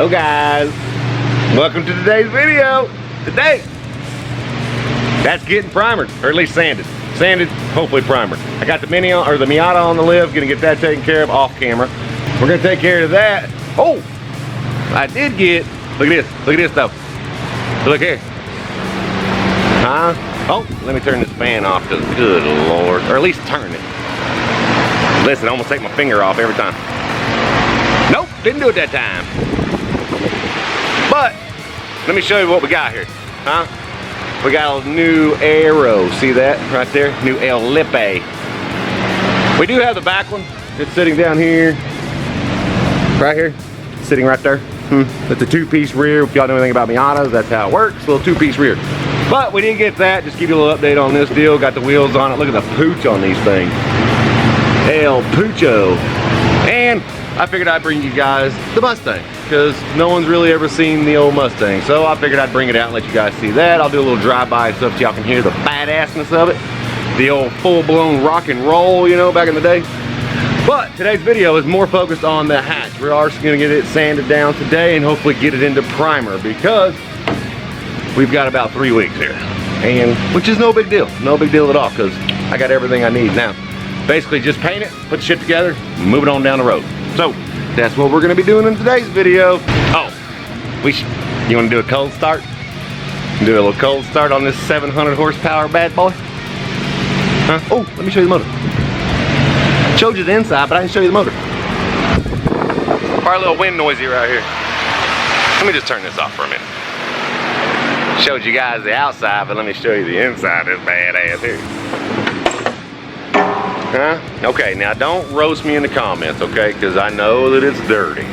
Yo guys, welcome to today's video. Today, that's getting primered, or at least sanded. Sanded, hopefully primered. I got the Mini on, or the Miata on the lift, gonna get that taken care of off camera. We're gonna take care of that. Oh, I did get, look at this though. Look here. Huh? Oh, let me turn this fan off, cause good Lord, or at least turn it. Listen, I almost take my finger off every time. Nope, didn't do it that time. But, let me show you what we got here, huh? We got a new Aero, see that right there? New El Lippe. We do have the back one. It's sitting down here, right here, sitting right there. It's a two-piece rear. If y'all know anything about Miatas, that's how it works, a little two-piece rear. But we didn't get that, just give you a little update on this deal. Got the wheels on it, look at the pooch on these things. El Pucho. And I figured I'd bring you guys the Mustang, because no one's really ever seen the old Mustang. So I figured I'd bring it out and let you guys see that. I'll do a little drive-by stuff so y'all can hear the badassness of it. The old full-blown rock and roll, you know, back in the day. But today's video is more focused on the hatch. We are just gonna get it sanded down today and hopefully get it into primer, because we've got about 3 weeks here. And, which is no big deal. No big deal at all, because I got everything I need now. Basically just paint it, put the shit together, move it on down the road. So that's what we're gonna be doing in today's video. Oh, you wanna do a cold start? Do a little cold start on this 700 horsepower bad boy? Huh? Oh, let me show you the motor. Showed you the inside, but I didn't show you the motor. Probably a little wind noisy right here. Let me just turn this off for a minute. Showed you guys the outside, but let me show you the inside of this badass here. Huh? Okay, now don't roast me in the comments, okay? Because I know that it's dirty.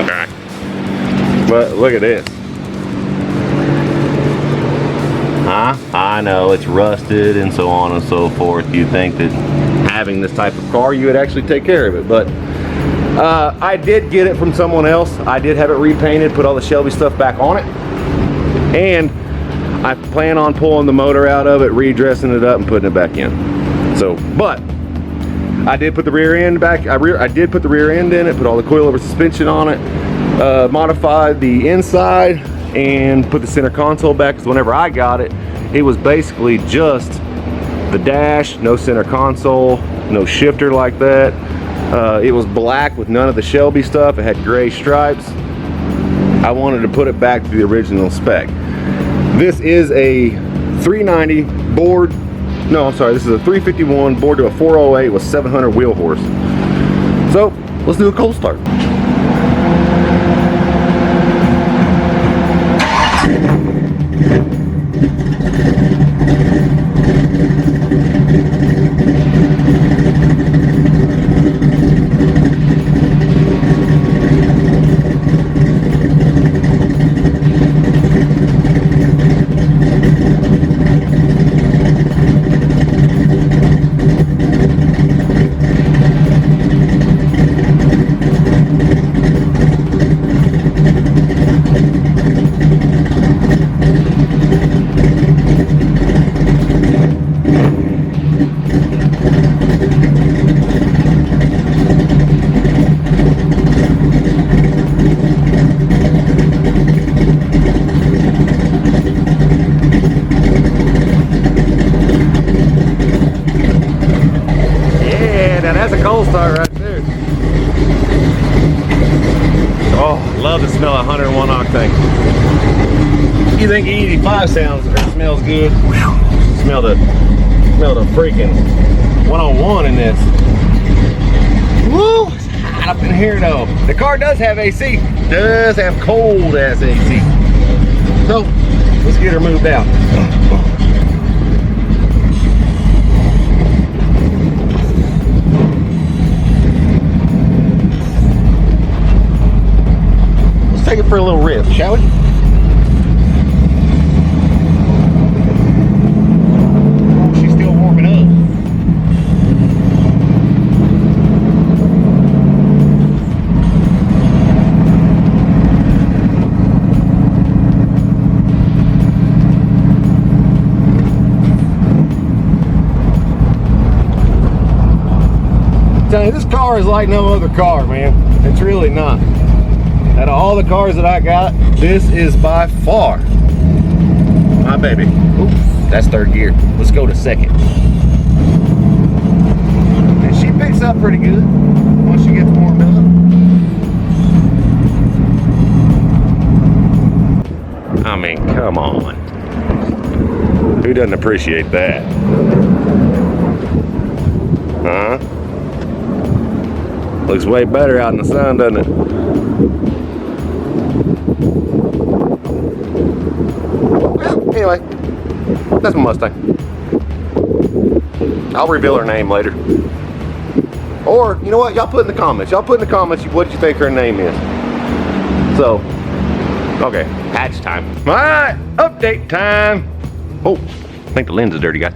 Okay. But look at this. Huh? I know it's rusted and so on and so forth. You'd think that having this type of car, you would actually take care of it. But I did get it from someone else. I did have it repainted, put all the Shelby stuff back on it. And I plan on pulling the motor out of it, redressing it up, and putting it back in. So, but I did put the rear end back. I did put the rear end in it, put all the coilover suspension on it, modified the inside, and put the center console back. Because whenever I got it, it was basically just the dash, no center console, no shifter like that. It was black with none of the Shelby stuff. It had gray stripes. I wanted to put it back to the original spec. This is a 390 bored. No, I'm sorry, this is a 351 bored to a 408 with 700 wheel horse. So, let's do a cold start. Cold start right there. Oh, love the smell of 101 octane. You think E85 sounds or smells good? Smell the freaking 101 in this. Woo! It's hot up in here though. The car does have AC. Does have cold ass AC. So let's get her moved out. Take it for a little riff, shall we? Oh, she's still warming up. I'm telling you, this car is like no other car, man. It's really not. Out of all the cars that I got, this is by far my baby. Ooh, that's third gear. Let's go to second. And she picks up pretty good once she gets warmed up. I mean, come on. Who doesn't appreciate that? Huh? Looks way better out in the sun, doesn't it? Well, anyway, that's my Mustang. I'll reveal her name later. Or, you know what? Y'all put in the comments. Y'all put in the comments what you think her name is. So, okay, patch time. All right, update time. Oh, I think the lens is dirty, guys.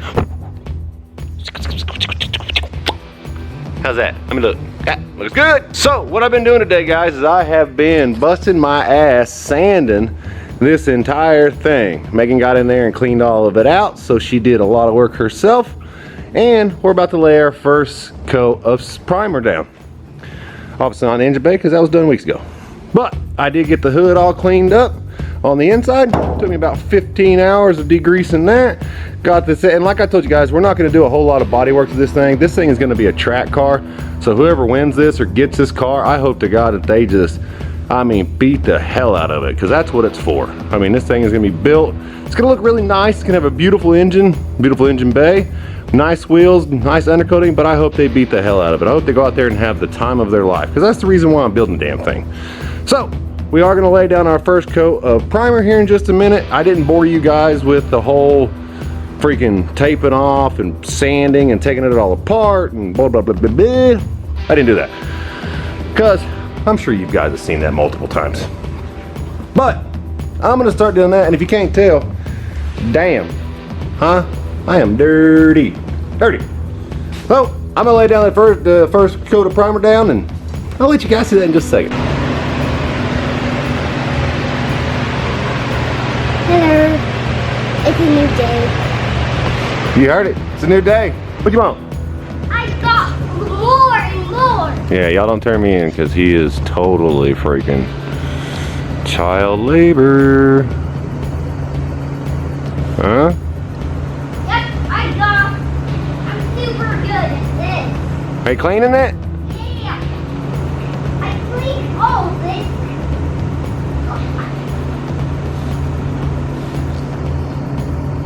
How's that? Let me look. Yeah, looks good. So what I've been doing today, guys, is I have been busting my ass sanding this entire thing. Megan got in there and cleaned all of it out, so she did a lot of work herself. And we're about to lay our first coat of primer down. Obviously not engine bay, because that was done weeks ago. But I did get the hood all cleaned up on the inside. Took me about 15 hours of degreasing that. Got this, and like I told you guys, we're not going to do a whole lot of body work to this thing. This thing is going to be a track car. So whoever wins this or gets this car, I hope to God that they just, I mean, beat the hell out of it, because that's what it's for. I mean, this thing is going to be built. It's going to look really nice. It's going to have a beautiful engine bay, nice wheels, nice undercoating, but I hope they beat the hell out of it. I hope they go out there and have the time of their life, because that's the reason why I'm building the damn thing. So we are going to lay down our first coat of primer here in just a minute. I didn't bore you guys with the whole freaking taping off and sanding and taking it all apart and blah, blah, blah, blah, blah. I didn't do that, because I'm sure you guys have seen that multiple times. But I'm going to start doing that, and if you can't tell, damn, huh? I am dirty. So I'm going to lay down the first coat of primer down, and I'll let you guys see that in just a second. Hello, it's a new day. You heard it. It's a new day. What do you want? I got more and more. Yeah, y'all don't turn me in, because he is totally freaking child labor. Huh? Yep, I'm super good at this. Are you cleaning it? Yeah. I cleaned all of this.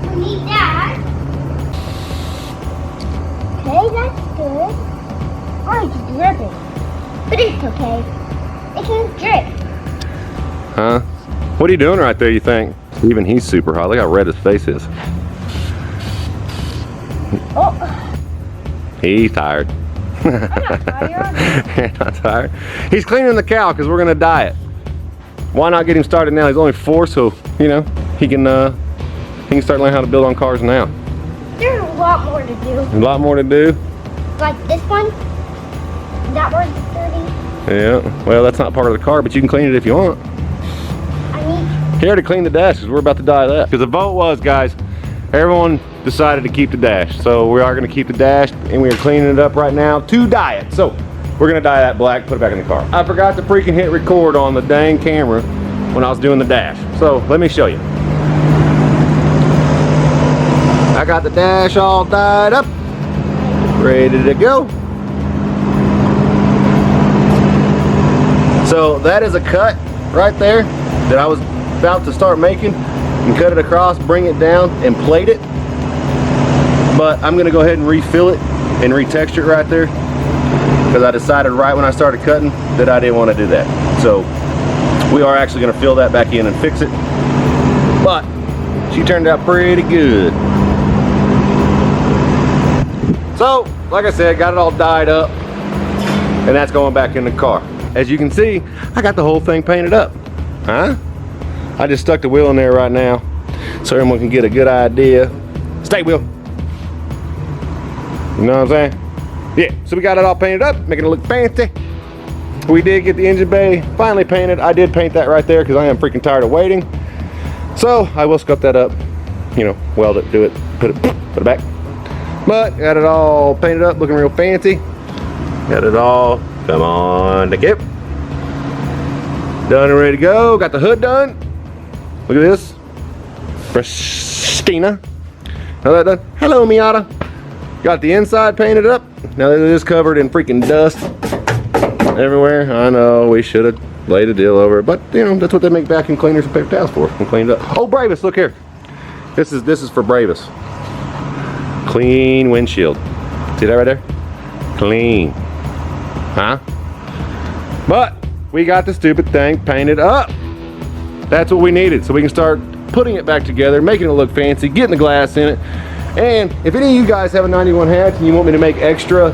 We need that. Okay, that's good. Oh, it's dripping. But it's okay. It can drip. Huh? What are you doing right there, you think? Even he's super hot. Look how red his face is. Oh. He's tired. I'm not tired. You're not tired? He's cleaning the cow because we're going to diet. Why not get him started now? He's only 4, so, you know, he can start learning how to build on cars now. There's a lot more to do. A lot more to do? Like this one. That one's dirty. Yeah. Well, that's not part of the car, but you can clean it if you want. He already cleaned the dash because we're about to dye that. Because the vote was, guys, everyone decided to keep the dash. So we are going to keep the dash, and we are cleaning it up right now to dye it. So we're going to dye that black, put it back in the car. I forgot to freaking hit record on the dang camera when I was doing the dash. So let me show you. I got the dash all dyed up, ready to go. So that is a cut right there that I was about to start making, and cut it across, bring it down, and plate it. But I'm gonna go ahead and refill it and retexture it right there, because I decided right when I started cutting that I didn't want to do that. So we are actually gonna fill that back in and fix it. But she turned out pretty good. So like I said, got it all dyed up, and that's going back in the car. As you can see, I got the whole thing painted up. Huh? I just stuck the wheel in there right now so everyone can get a good idea. Stay, wheel. You know what I'm saying? Yeah, so we got it all painted up, making it look fancy. We did get the engine bay finally painted. I did paint that right there because I am freaking tired of waiting. So I will sculpt that up, you know, weld it, do it, put it back. But got it all painted up, looking real fancy. Got it all, come on, the kip. Done and ready to go. Got the hood done. Look at this. Pristina. How that done? Hello, Miata. Got the inside painted up. Now it is covered in freaking dust everywhere. I know we should have laid a deal over it, but you know that's what they make vacuum cleaners and paper towels for. And cleaned up. Oh, Bravis, look here. This is for Bravis. Clean windshield. See that right there? Clean. Huh? But we got the stupid thing painted up. That's what we needed, so we can start putting it back together, making it look fancy, getting the glass in it. And if any of you guys have a 91 hatch and you want me to make extra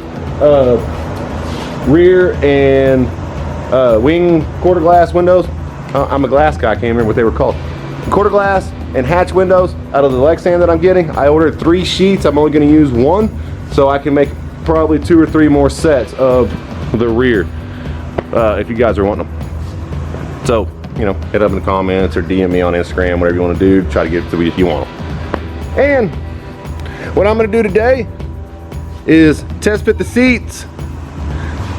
rear and wing quarter glass windows, I'm a glass guy, I can't remember what they were called. Quarter glass and hatch windows out of the Lexan that I'm getting. I ordered 3 sheets. I'm only going to use 1, so I can make probably 2 or 3 more sets of the rear if you guys are wanting them. So, you know, hit up in the comments or DM me on Instagram, whatever you want to do. Try to get it to you if you want them. And what I'm going to do today is test fit the seats,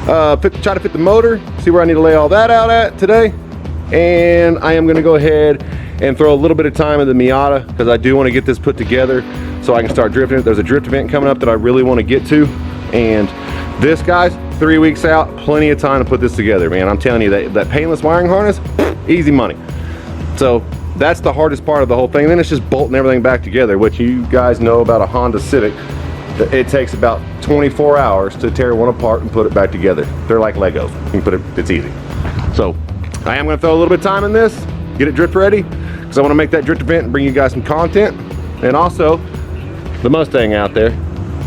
try to fit the motor, see where I need to lay all that out at today. And I am going to go ahead and throw a little bit of time in the Miata because I do want to get this put together so I can start drifting it. There's a drift event coming up that I really want to get to, and this, guys, 3 weeks out, plenty of time to put this together, man. I'm telling you, that painless wiring harness, easy money. So that's the hardest part of the whole thing. Then it's just bolting everything back together, which you guys know about a Honda Civic. It takes about 24 hours to tear one apart and put it back together. They're like Legos. You can put it, it's easy. So I am going to throw a little bit of time in this, get it drift ready, because I want to make that drift event and bring you guys some content. And also the Mustang out there.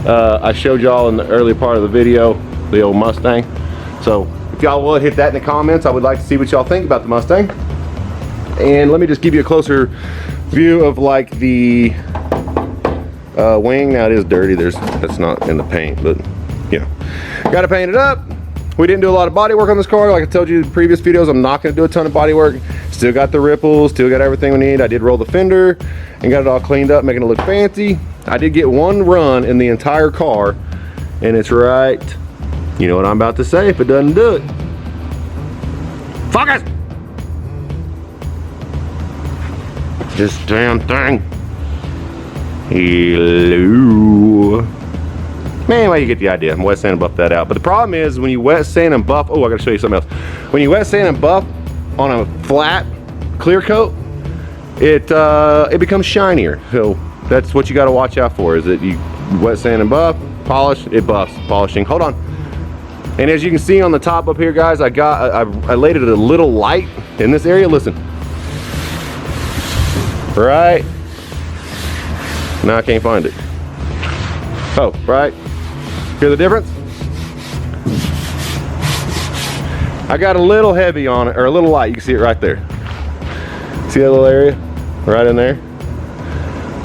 I showed y'all in the early part of the video the old Mustang. So if y'all would hit that in the comments, I would like to see what y'all think about the Mustang. And let me just give you a closer view of like the wing. Now it is dirty, that's not in the paint, but you know, gotta paint it up. We didn't do a lot of body work on this car. Like I told you in previous videos, I'm not gonna do a ton of body work. Still got the ripples, still got everything we need. I did roll the fender and got it all cleaned up, making it look fancy. I did get 1 run in the entire car, and it's right, you know what I'm about to say if it doesn't do it. Focus! This damn thing. Hello. Man, anyway, you get the idea. I'm wet sand and buff that out. But the problem is when you wet sand and buff, oh, I gotta show you something else. When you wet sand and buff on a flat clear coat, it becomes shinier. So that's what you gotta watch out for, is that you wet sand and buff, polish, it buffs, polishing. Hold on. And as you can see on the top up here, guys, I laid it a little light in this area. Listen. Right. Now I can't find it. Oh, right. Hear the difference? I got a little heavy on it, or a little light. You can see it right there. See that little area? Right in there?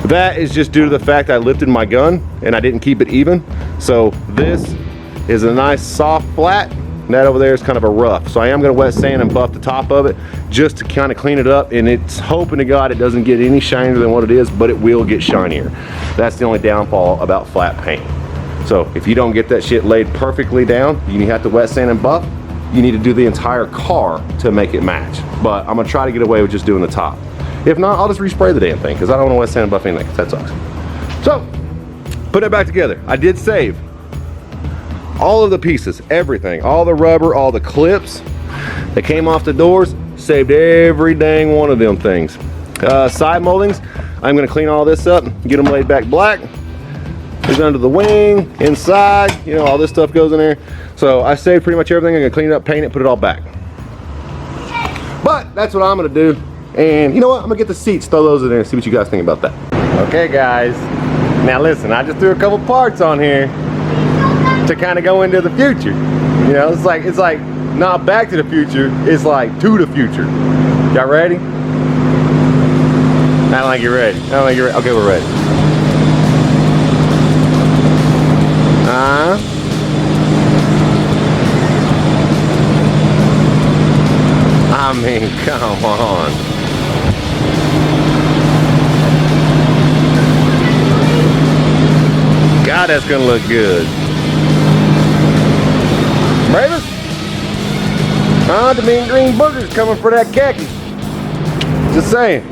That is just due to the fact I lifted my gun and I didn't keep it even. So this is a nice soft flat. And that over there is kind of a rough. So I am gonna wet sand and buff the top of it just to kind of clean it up, and it's hoping to God it doesn't get any shinier than what it is, but it will get shinier. That's the only downfall about flat paint. So if you don't get that shit laid perfectly down, you have to wet sand and buff. You need to do the entire car to make it match. But I'm gonna try to get away with just doing the top. If not, I'll just respray the damn thing because I don't want to wet sand and buff anything, because that sucks. So, put it back together. I did save all of the pieces, everything, all the rubber, all the clips that came off the doors, saved every dang one of them things. Side moldings, I'm gonna clean all this up, get them laid back black. It's under the wing, inside, you know, all this stuff goes in there. So I saved pretty much everything. I'm gonna clean it up, paint it, put it all back. But that's what I'm gonna do. And you know what, I'm gonna get the seats, throw those in there and see what you guys think about that. Okay guys, now listen, I just threw a couple parts on here to kind of go into the future. You know, it's like not back to the future, it's like to the future. Y'all ready? I don't think you're ready. I don't think you're ready. Okay, we're ready. I mean, come on. God, that's gonna look good. Bravis? The mean green booger's coming for that khaki. Just saying.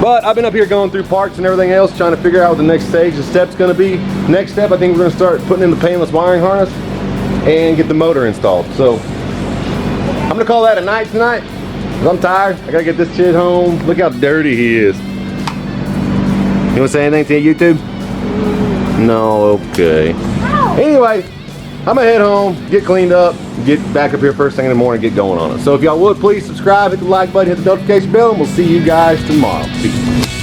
But I've been up here going through parts and everything else, trying to figure out what the next stage, the step's gonna be. Next step, I think we're gonna start putting in the painless wiring harness and get the motor installed. So I'm gonna call that a night tonight, because I'm tired. I gotta get this kid home. Look how dirty he is. You wanna say anything to YouTube? No, okay. Anyway, I'm gonna head home, get cleaned up, get back up here first thing in the morning, get going on it. So if y'all would, please subscribe, hit the like button, hit the notification bell, and we'll see you guys tomorrow. Peace.